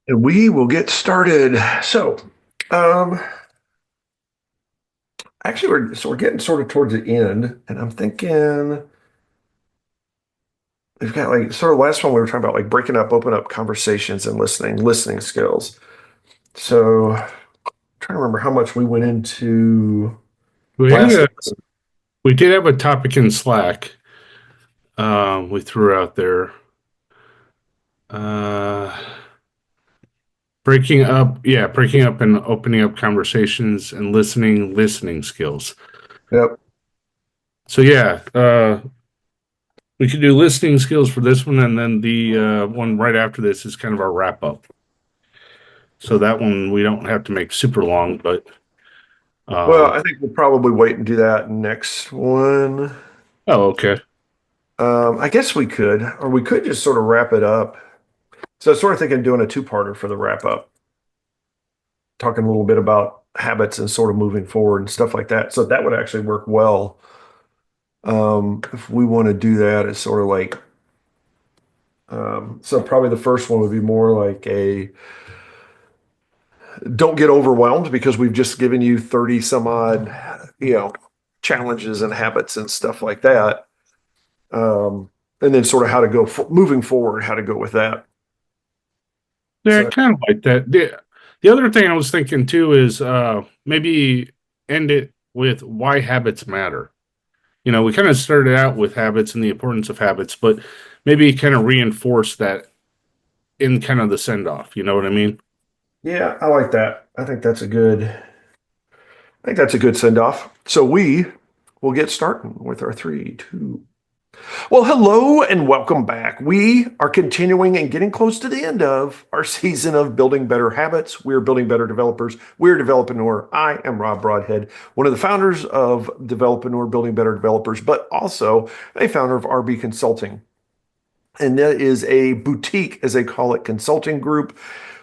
And we will get started. Um, actually, we're getting sort of towards the end, and I'm thinking we've got like sort of last one we were talking about like breaking up, open up conversations and listening skills. So, trying to remember how much we went into We had last. a we did have a topic in Slack. We threw out there uh, breaking up and opening up conversations and listening skills. Yep. So we could do listening skills for this one, and then the one right after this is kind of our wrap up. So that one we don't have to make super long, but Well, um, I think we'll probably wait and do that next one. oh, okay. I guess we could, or we could just sort of wrap it up. So, I was sort of thinking of doing a two-parter for the wrap up, talking a little bit about habits and sort of moving forward and stuff like that. So that would actually work well. If we want to do that, it's sort of like, so probably the first one would be more like a don't get overwhelmed because we've just given you 30 some odd, you know, challenges and habits and stuff like that. And then sort of how to go moving forward, how to go with that. Yeah, I So kind of like that. The other thing I was thinking too is maybe end it with why habits matter. We kind of started out with habits and the importance of habits, but maybe kind of reinforce that in kind of the send off. You know what I mean? yeah, I like that. I think that's a good send off. So we will get started with our three, two. Well, hello and welcome back. We are continuing and getting close to the end of our season of building better habits. We're building better developers. We're Developinor. I am Rob Broadhead, one of the founders of Developinor, Building Better Developers, but also a founder of RB Consulting. And that is a boutique, as they call it, consulting group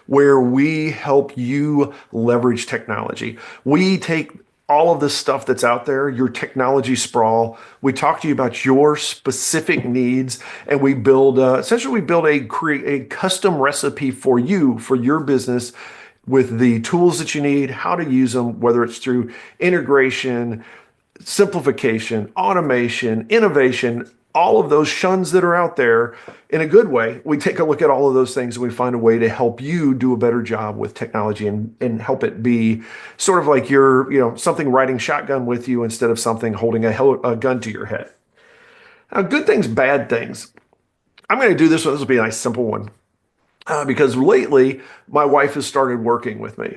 where we help you leverage technology. We take all of the stuff that's out there, your technology sprawl. We talk to you about your specific needs, and we build essentially we build create a custom recipe for you for your business with the tools that you need, how to use them, whether it's through integration, simplification, automation, innovation, all of those shuns that are out there in a good way. We take a look at all of those things and we find a way to help you do a better job with technology and help it be sort of like you're, something riding shotgun with you instead of something holding a gun to your head. Now, good things, bad things. I'm going to do this one. This will be a nice, simple one. Because lately, my wife has started working with me.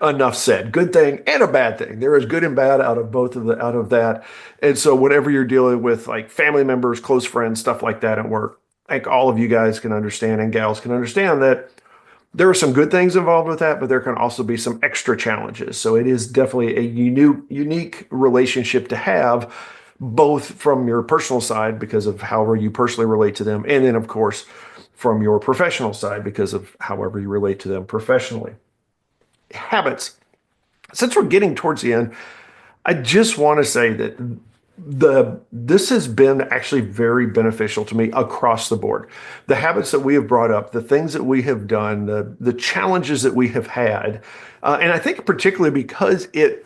Enough said. Good thing and a bad thing. There is good and bad out of both of the out of that. And so whenever you're dealing with like family members, close friends, stuff like that at work, like all of you guys can understand and gals can understand that there are some good things involved with that, but there can also be some extra challenges. So it is definitely a unique relationship to have, both from your personal side because of however you personally relate to them, and then of course from your professional side because of however you relate to them professionally. Habits. Since we're getting towards the end, I just want to say that this has been actually very beneficial to me across the board. The habits that we have brought up, the things that we have done, the challenges that we have had, and I think particularly because it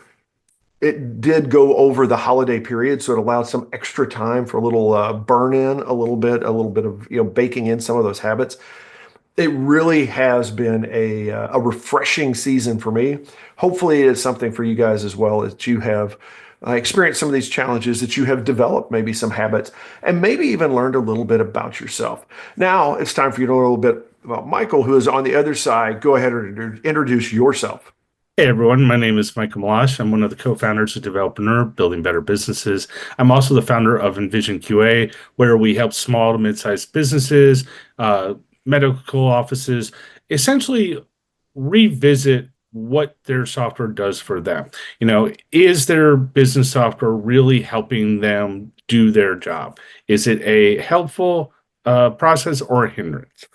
did go over the holiday period, so it allowed some extra time for a little burn in, a little bit of baking in some of those habits. It really has been a refreshing season for me. Hopefully, it's something for you guys as well as you have experienced some of these challenges, that you have developed maybe some habits and maybe even learned a little bit about yourself. Now it's time for you to learn a little bit about Michael, who is on the other side. Go ahead and introduce yourself. Hey everyone, my name is Michael Meloche. I'm one of the co-founders of Developinor, Building Better Businesses. I'm also the founder of Envision QA, where we help small to mid-sized businesses, medical offices, essentially revisit what their software does for them. Is their business software really helping them do their job? Is it a helpful process or a hindrance?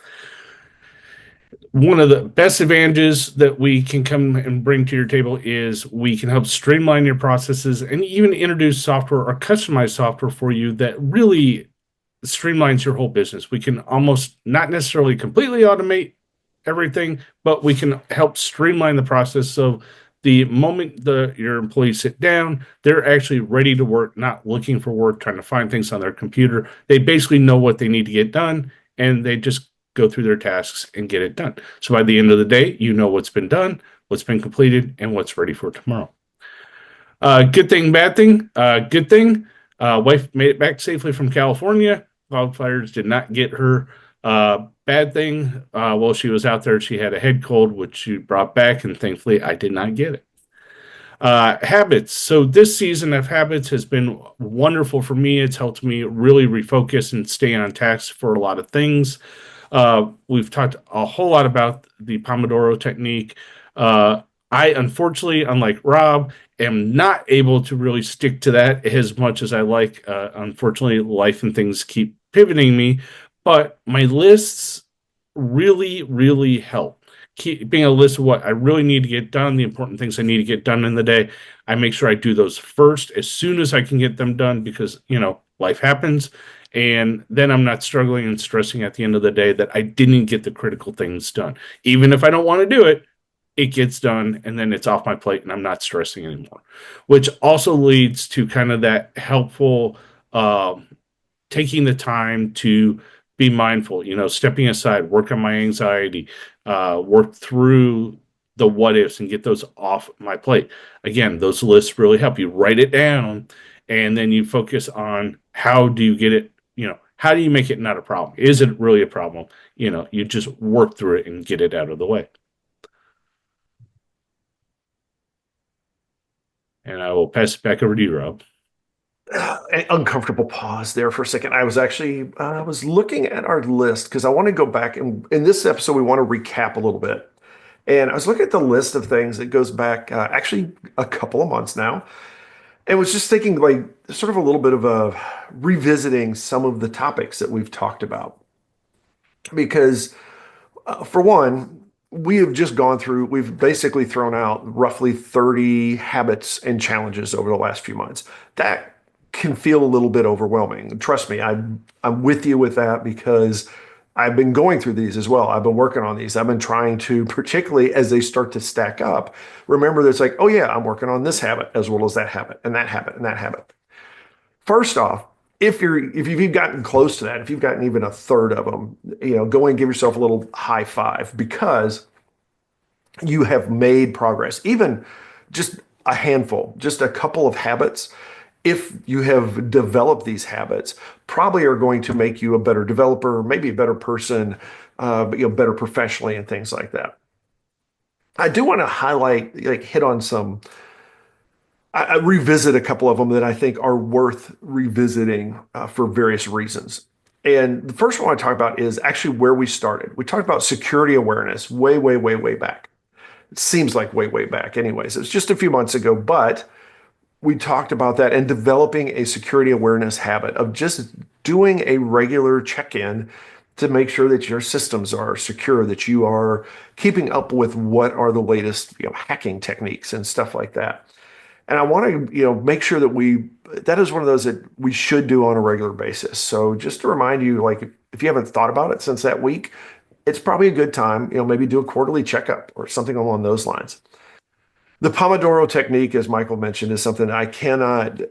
One of the best advantages that we can come and bring to your table is we can help streamline your processes and even introduce software or customize software for you that really streamlines your whole business. We can almost not necessarily completely automate everything, but we can help streamline the process. So the moment your employees sit down, they're actually ready to work, not looking for work, trying to find things on their computer. They basically know what they need to get done, and they just go through their tasks and get it done. So by the end of the day, you know what's been done, what's been completed, and what's ready for tomorrow. Good thing, bad thing. Good thing. Wife made it back safely from California. Wildfires did not get her. Bad thing. While she was out there, she had a head cold, which she brought back, and thankfully, I did not get it. Habits. So this season of habits has been wonderful for me. It's helped me really refocus and stay on task for a lot of things. We've talked a whole lot about the Pomodoro technique. Uh, I unfortunately, unlike Rob, am not able to really stick to that as much as I like. Unfortunately, life and things keep pivoting me, but my lists really, really help. Keeping a list of what I really need to get done, the important things I need to get done in the day. I make sure I do those first as soon as I can get them done because, life happens. And then I'm not struggling and stressing at the end of the day that I didn't get the critical things done. Even if I don't want to do it, it gets done and then it's off my plate and I'm not stressing anymore, which also leads to kind of that helpful taking the time to be mindful, stepping aside, work on my anxiety, work through the what ifs and get those off my plate. Again, those lists really help you write it down and then you focus on how do you get it, how do you make it not a problem? Is it really a problem? You just work through it and get it out of the way. And I will pass it back over to you, Rob. An uncomfortable pause there for a second. I was looking at our list because I want to go back and in this episode we want to recap a little bit. And I was looking at the list of things that goes back actually a couple of months now, and was just thinking like sort of a little bit of a revisiting some of the topics that we've talked about because for one, we have just gone through, we've basically thrown out roughly 30 habits and challenges over the last few months. That can feel a little bit overwhelming. Trust me, I'm with you with that because I've been going through these as well. I've been working on these. I've been trying to, particularly as they start to stack up, remember that it's like, oh yeah, I'm working on this habit as well as that habit and that habit and that habit. First off, if you've gotten close to that, if you've gotten even a third of them, go and give yourself a little high five because you have made progress. Even just a handful, just a couple of habits, if you have developed these habits, probably are going to make you a better developer, maybe a better person, better professionally and things like that. I do want to highlight, like, hit on some I revisit a couple of them that I think are worth revisiting for various reasons. And the first one I talk about is actually where we started. We talked about security awareness way, way, way, way back. It seems like way, way back, anyways. It was just a few months ago, but we talked about that and developing a security awareness habit of just doing a regular check in to make sure that your systems are secure, that you are keeping up with what are the latest hacking techniques and stuff like that. And I want to, make sure that that is one of those that we should do on a regular basis. So just to remind you, like, if you haven't thought about it since that week, it's probably a good time, maybe do a quarterly checkup or something along those lines. The Pomodoro technique, as Michael mentioned, is something I cannot,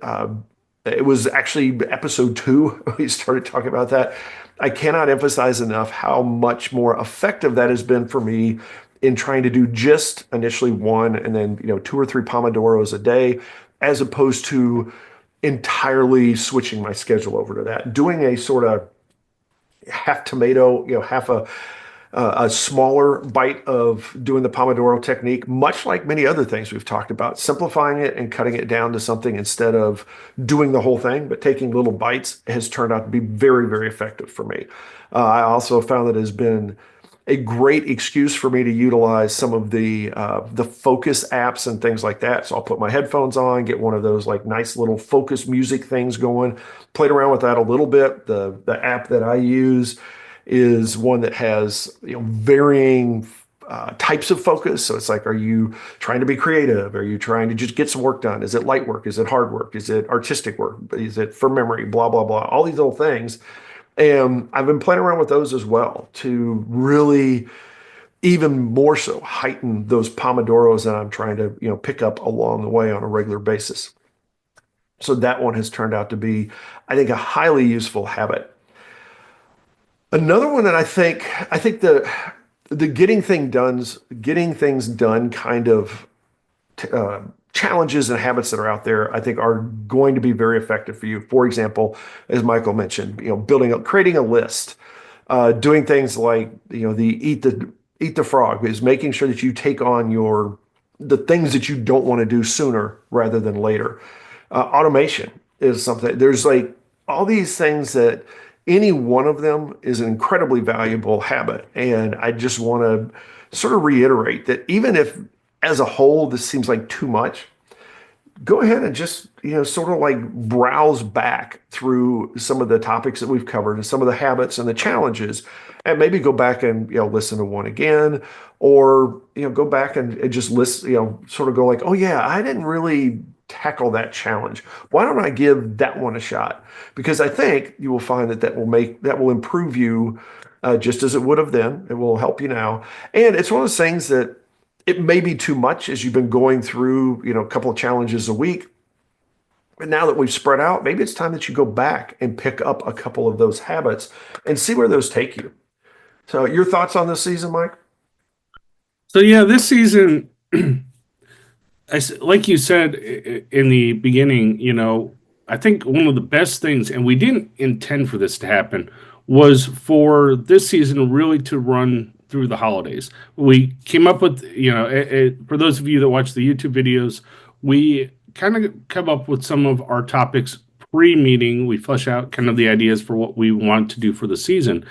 it was actually episode 2, we started talking about that. I cannot emphasize enough how much more effective that has been for me in trying to do just initially one and then 2 or 3 Pomodoros a day, as opposed to entirely switching my schedule over to that. Doing a sort of half tomato, half a smaller bite of doing the Pomodoro technique, much like many other things we've talked about, simplifying it and cutting it down to something instead of doing the whole thing, but taking little bites has turned out to be very, very effective for me. I also found that it has been a great excuse for me to utilize some of the focus apps and things like that. So I'll put my headphones on, get one of those like nice little focus music things going, played around with that a little bit. The app that I use is one that has varying types of focus. So it's like, are you trying to be creative? Are you trying to just get some work done? Is it light work? Is it hard work? Is it artistic work? Is it for memory? Blah, blah, blah. All these little things. And I've been playing around with those as well to really even more so heighten those pomodoros that I'm trying to, pick up along the way on a regular basis. So that one has turned out to be, I think, a highly useful habit. Another one that I think the getting things done kind of uh, challenges and habits that are out there, I think are going to be very effective for you. For example, as Michael mentioned, creating a list, doing things like, eat the frog is making sure that you take on the things that you don't want to do sooner rather than later. Automation is something. There's like all these things that any one of them is an incredibly valuable habit. And I just want to sort of reiterate that even if as a whole this seems like too much, go ahead and just, sort of like browse back through some of the topics that we've covered and some of the habits and the challenges, and maybe go back and, listen to one again, or, go back and just listen, sort of go like, oh yeah, I didn't really tackle that challenge. Why don't I give that one a shot? Because I think you will find that will improve you, just as it would have then. It will help you now. And it's one of those things that it may be too much as you've been going through, a couple of challenges a week. But now that we've spread out, maybe it's time that you go back and pick up a couple of those habits and see where those take you. So, your thoughts on this season, Mike? So yeah, this season, like you said in the beginning, I think one of the best things, and we didn't intend for this to happen, was for this season really to run through the holidays. We came up with, for those of you that watch the YouTube videos, we kind of come up with some of our topics pre-meeting. We flesh out kind of the ideas for what we want to do for the season.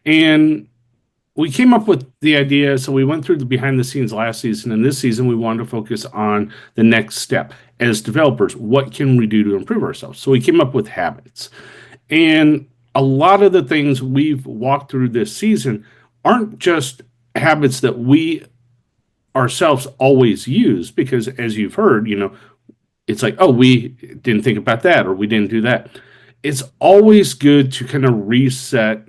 And we came up with the idea, so we went through the behind the scenes last season, and this season we wanted to focus on the next step as developers. What can we do to improve ourselves? So we came up with habits. And a lot of the things we've walked through this season aren't just habits that we ourselves always use, because as you've heard, it's like, oh, we didn't think about that, or we didn't do that. It's always good to kind of reset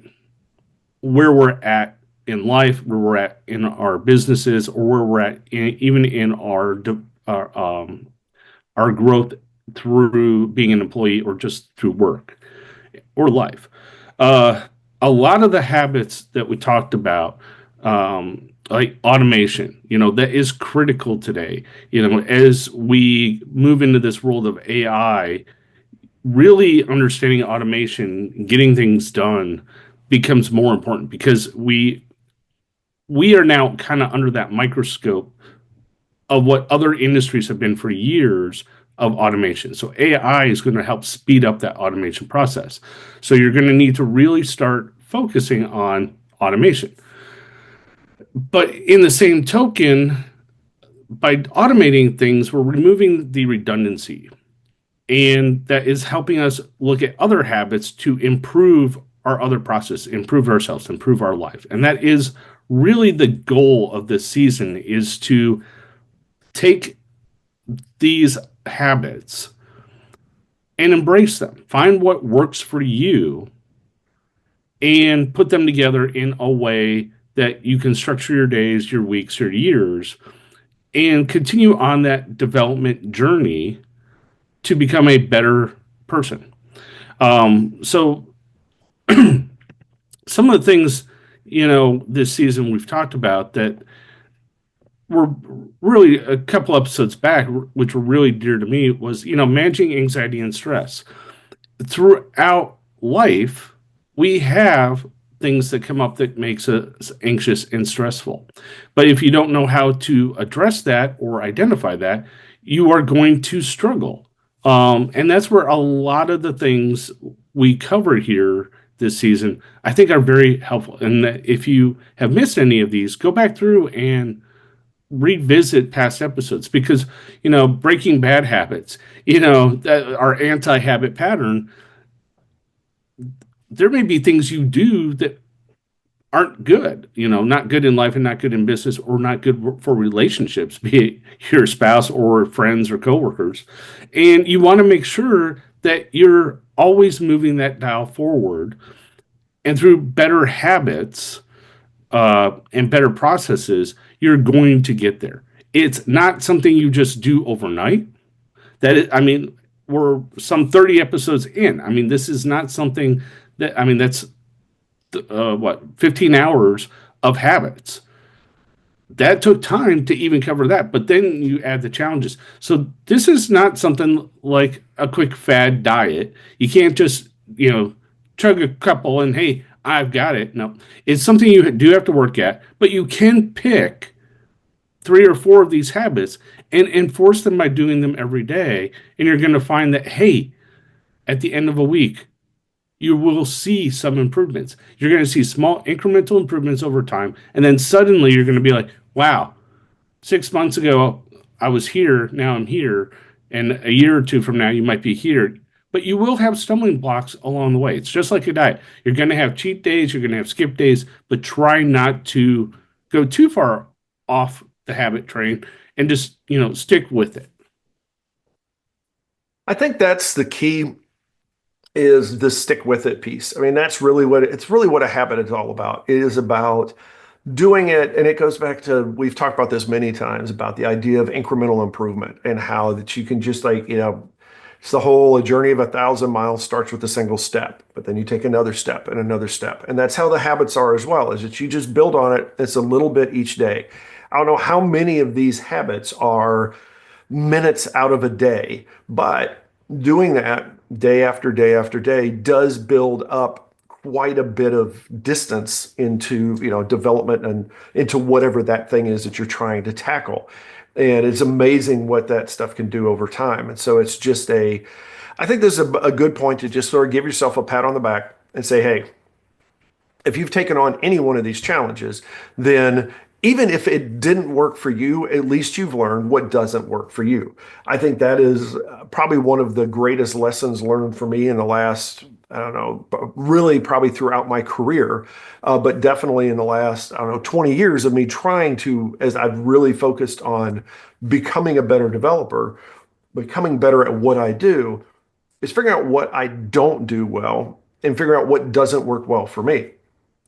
where we're at in life, where we're at in our businesses, or where we're at even in our growth through being an employee or just through work or life. Uh, a lot of the habits that we talked about, like automation, that is critical today. As we move into this world of AI, really understanding automation, getting things done becomes more important, because we are now kind of under that microscope of what other industries have been for years of automation. So AI is going to help speed up that automation process. So you're going to need to really start focusing on automation. But in the same token, by automating things, we're removing the redundancy. And that is helping us look at other habits to improve our other process, improve ourselves, improve our life. And that is really the goal of this season, is to take these habits and embrace them. Find what works for you and put them together in a way that you can structure your days, your weeks, your years, and continue on that development journey to become a better person. So some of the things, this season we've talked about that were really a couple episodes back, which were really dear to me, was, managing anxiety and stress. Throughout life, we have things that come up that makes us anxious and stressful. But if you don't know how to address that or identify that, you are going to struggle. And that's where a lot of the things we cover here this season, I think, are very helpful. And that if you have missed any of these, go back through and revisit past episodes, because, breaking bad habits, that our anti-habit pattern, there may be things you do that aren't good, not good in life and not good in business, or not good for relationships, be it your spouse or friends or coworkers. And you want to make sure that you're always moving that dial forward, and through better habits, and better processes, you're going to get there. It's not something you just do overnight. I mean, we're some 30 episodes in. I mean, this is not something that, I mean, that's what, 15 hours of habits. That took time to even cover that, but then you add the challenges. So this is not something like a quick fad diet. You can't just, chug a couple and hey, I've got it. No, it's something you do have to work at, but you can pick three or four of these habits and enforce them by doing them every day. And you're going to find that, hey, at the end of a week, you will see some improvements. You're going to see small incremental improvements over time. And then suddenly you're going to be like, wow, 6 months ago, I was here. Now I'm here. And a year or two from now, you might be here. But you will have stumbling blocks along the way. It's just like a diet. You're going to have cheat days, you're going to have skip days, but try not to go too far off the habit train and just, stick with it. I think that's the key is the stick with it piece. I mean, that's really what a habit is all about. It is about doing it, and it goes back to we've talked about this many times about the idea of incremental improvement and how that you can just it's the whole a journey of 1,000 miles starts with a single step, but then you take another step and another step. And that's how the habits are as well, is that you just build on it. It's a little bit each day. I don't know how many of these habits are minutes out of a day, but doing that day after day after day does build up quite a bit of distance into, development and into whatever that thing is that you're trying to tackle. And it's amazing what that stuff can do over time. And so it's just I think this is a good point to just sort of give yourself a pat on the back and say, hey, if you've taken on any one of these challenges, then even if it didn't work for you, at least you've learned what doesn't work for you. I think that is probably one of the greatest lessons learned for me in the last, I don't know, really probably throughout my career, but definitely in the last, I don't know, 20 years of me trying to, as I've really focused on becoming a better developer, becoming better at what I do, is figuring out what I don't do well and figuring out what doesn't work well for me.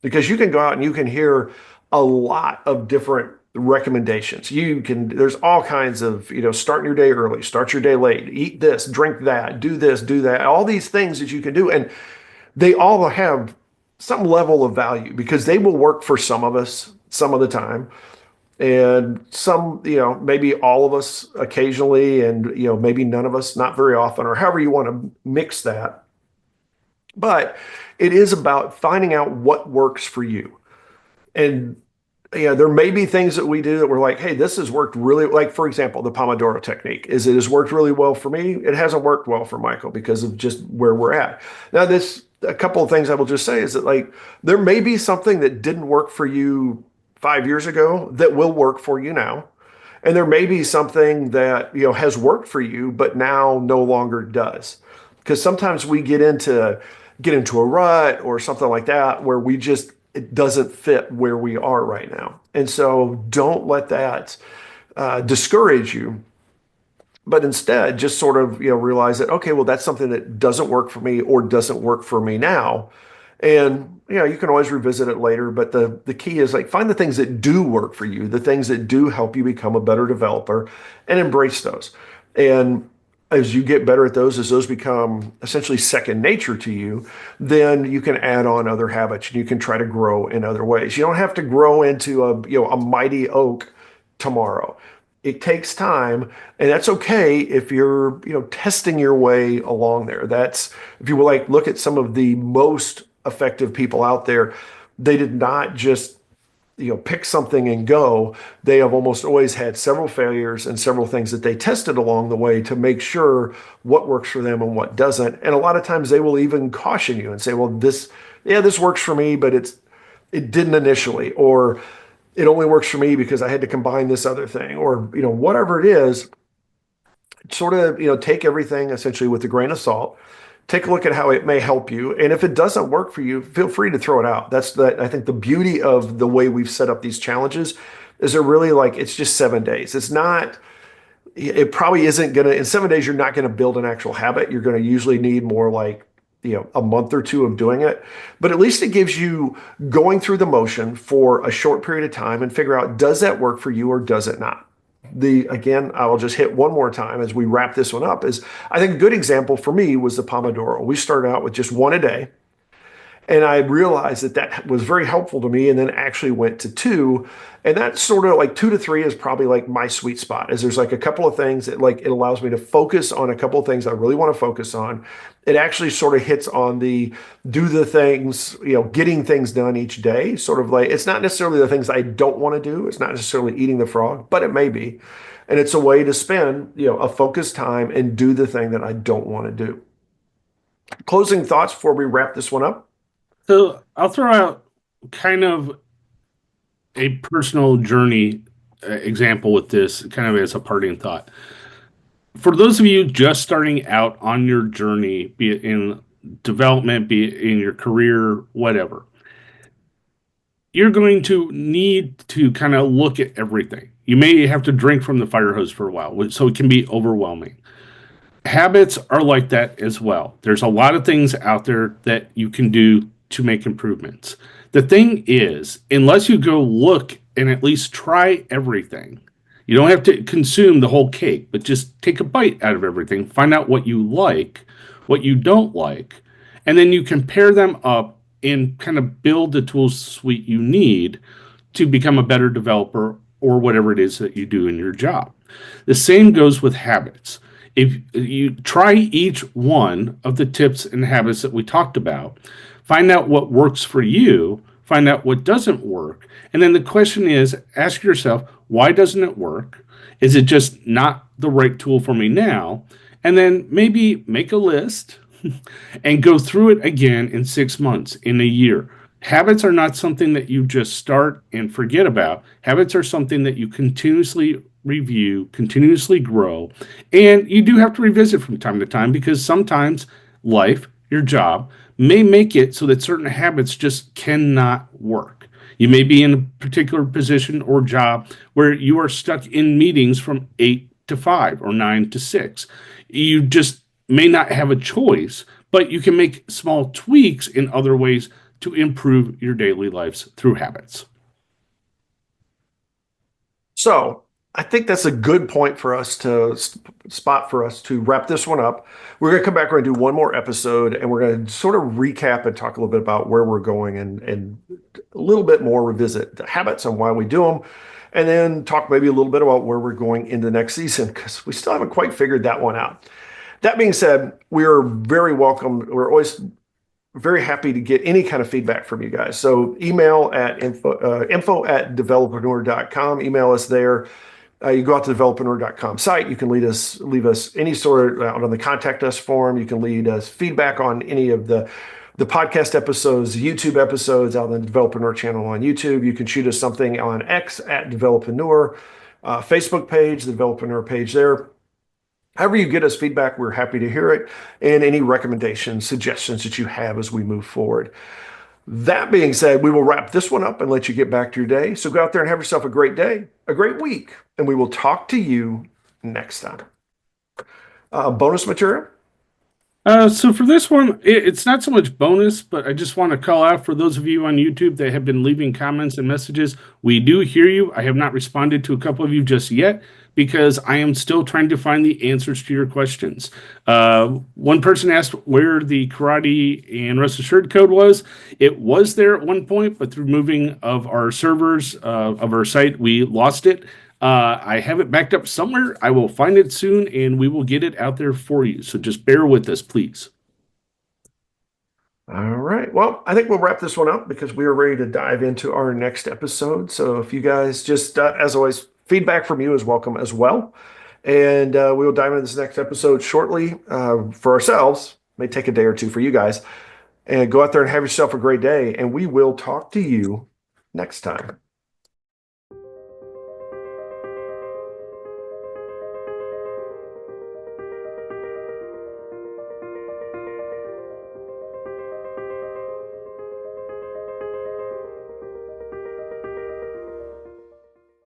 Because you can go out and you can hear a lot of different recommendations. There's all kinds of, starting your day early, start your day late, eat this, drink that, do this, do that, all these things that you can do. And they all have some level of value because they will work for some of us some of the time. And some, maybe all of us occasionally, and, maybe none of us, not very often, or however you want to mix that. But it is about finding out what works for you. And there may be things that we do that we're like, hey, this has worked really, like, for example, the Pomodoro technique it has worked really well for me. It hasn't worked well for Michael because of just where we're at. Now, a couple of things I will just say is that, like, there may be something that didn't work for you 5 years ago that will work for you now. And there may be something that, has worked for you, but now no longer does. Because sometimes we get into a rut or something like that where it doesn't fit where we are right now. And so don't let that discourage you, but instead just sort of, realize that, okay, well, that's something that doesn't work for me or doesn't work for me now. And, you can always revisit it later, but the key is, like, find the things that do work for you, the things that do help you become a better developer, and embrace those. And as you get better at those, as those become essentially second nature to you, then you can add on other habits and you can try to grow in other ways. You don't have to grow into a mighty oak tomorrow. It takes time, and that's okay if you're, testing your way along there. That's, if you will, like, look at some of the most effective people out there, they did not just pick something and go. They have almost always had several failures and several things that they tested along the way to make sure what works for them and what doesn't. And a lot of times they will even caution you and say, well, this works for me, but it didn't initially, or it only works for me because I had to combine this other thing, or, whatever it is. Sort of, take everything essentially with a grain of salt. Take a look at how it may help you. And if it doesn't work for you, feel free to throw it out. I think the beauty of the way we've set up these challenges is they're really, like, it's just 7 days. It probably isn't in 7 days, you're not going to build an actual habit. You're going to usually need more like a month or two of doing it, but at least it gives you going through the motion for a short period of time and figure out, does that work for you or does it not? Again, I will just hit one more time as we wrap this one up, is I think a good example for me was the Pomodoro. We started out with just one a day. And I realized that that was very helpful to me, and then actually went to two. And that's sort of like 2 to 3 is probably like my sweet spot, is there's like a couple of things that like it allows me to focus on a couple of things I really want to focus on. It actually sort of hits on the do the things, getting things done each day. Sort of like it's not necessarily the things I don't want to do. It's not necessarily eating the frog, but it may be. And it's a way to spend, a focused time and do the thing that I don't want to do. Closing thoughts before we wrap this one up. So I'll throw out kind of a personal journey example with this, kind of as a parting thought. For those of you just starting out on your journey, be it in development, be it in your career, whatever, you're going to need to kind of look at everything. You may have to drink from the fire hose for a while, so it can be overwhelming. Habits are like that as well. There's a lot of things out there that you can do to make improvements. The thing is, unless you go look and at least try everything, you don't have to consume the whole cake, but just take a bite out of everything, find out what you like, what you don't like, and then you compare them up and kind of build the tool suite you need to become a better developer or whatever it is that you do in your job. The same goes with habits. If you try each one of the tips and habits that we talked about, find out what works for you, find out what doesn't work. And then the question is, ask yourself, why doesn't it work? Is it just not the right tool for me now? And then maybe make a list and go through it again in 6 months, in a year. Habits are not something that you just start and forget about. Habits are something that you continuously review, continuously grow, and you do have to revisit from time to time because sometimes life, your job, may make it so that certain habits just cannot work. You may be in a particular position or job where you are stuck in meetings from 8 to 5 or 9 to 6. You just may not have a choice, but you can make small tweaks in other ways to improve your daily lives through habits. So I think that's a good point for us to spot for us to wrap this one up. We're going to come back. We're going to do one more episode and we're going to sort of recap and talk a little bit about where we're going and a little bit more revisit the habits and why we do them. And then talk maybe a little bit about where we're going into next season because we still haven't quite figured that one out. That being said, we are very welcome. We're always very happy to get any kind of feedback from you guys. So email at info@developerpreneur.com. Email us there. You go out to the developerpreneur.com site. You can leave us any sort of out on the contact us form. You can leave us feedback on any of the podcast episodes, YouTube episodes out on the Developerpreneur channel on YouTube. You can shoot us something on X at Developerpreneur, Facebook page, the Developerpreneur page there. However you get us feedback, we're happy to hear it, and any recommendations, suggestions that you have as we move forward. That being said, we will wrap this one up and let you get back to your day. So go out there and have yourself a great day, a great week, and we will talk to you next time. Bonus material? So for this one, it's not so much bonus, but I just want to call out for those of you on YouTube that have been leaving comments and messages. We do hear you. I have not responded to a couple of you just yet because I am still trying to find the answers to your questions. One person asked where the karate and rest assured code was. It was there at one point, but through moving of our servers of our site, we lost it. I have it backed up somewhere. I will find it soon and we will get it out there for you. So just bear with us, please. All right. Well, I think we'll wrap this one up because we are ready to dive into our next episode. So if you guys just, as always, feedback from you is welcome as well. And we will dive into this next episode shortly for ourselves. May take a day or two for you guys. And go out there and have yourself a great day. And we will talk to you next time.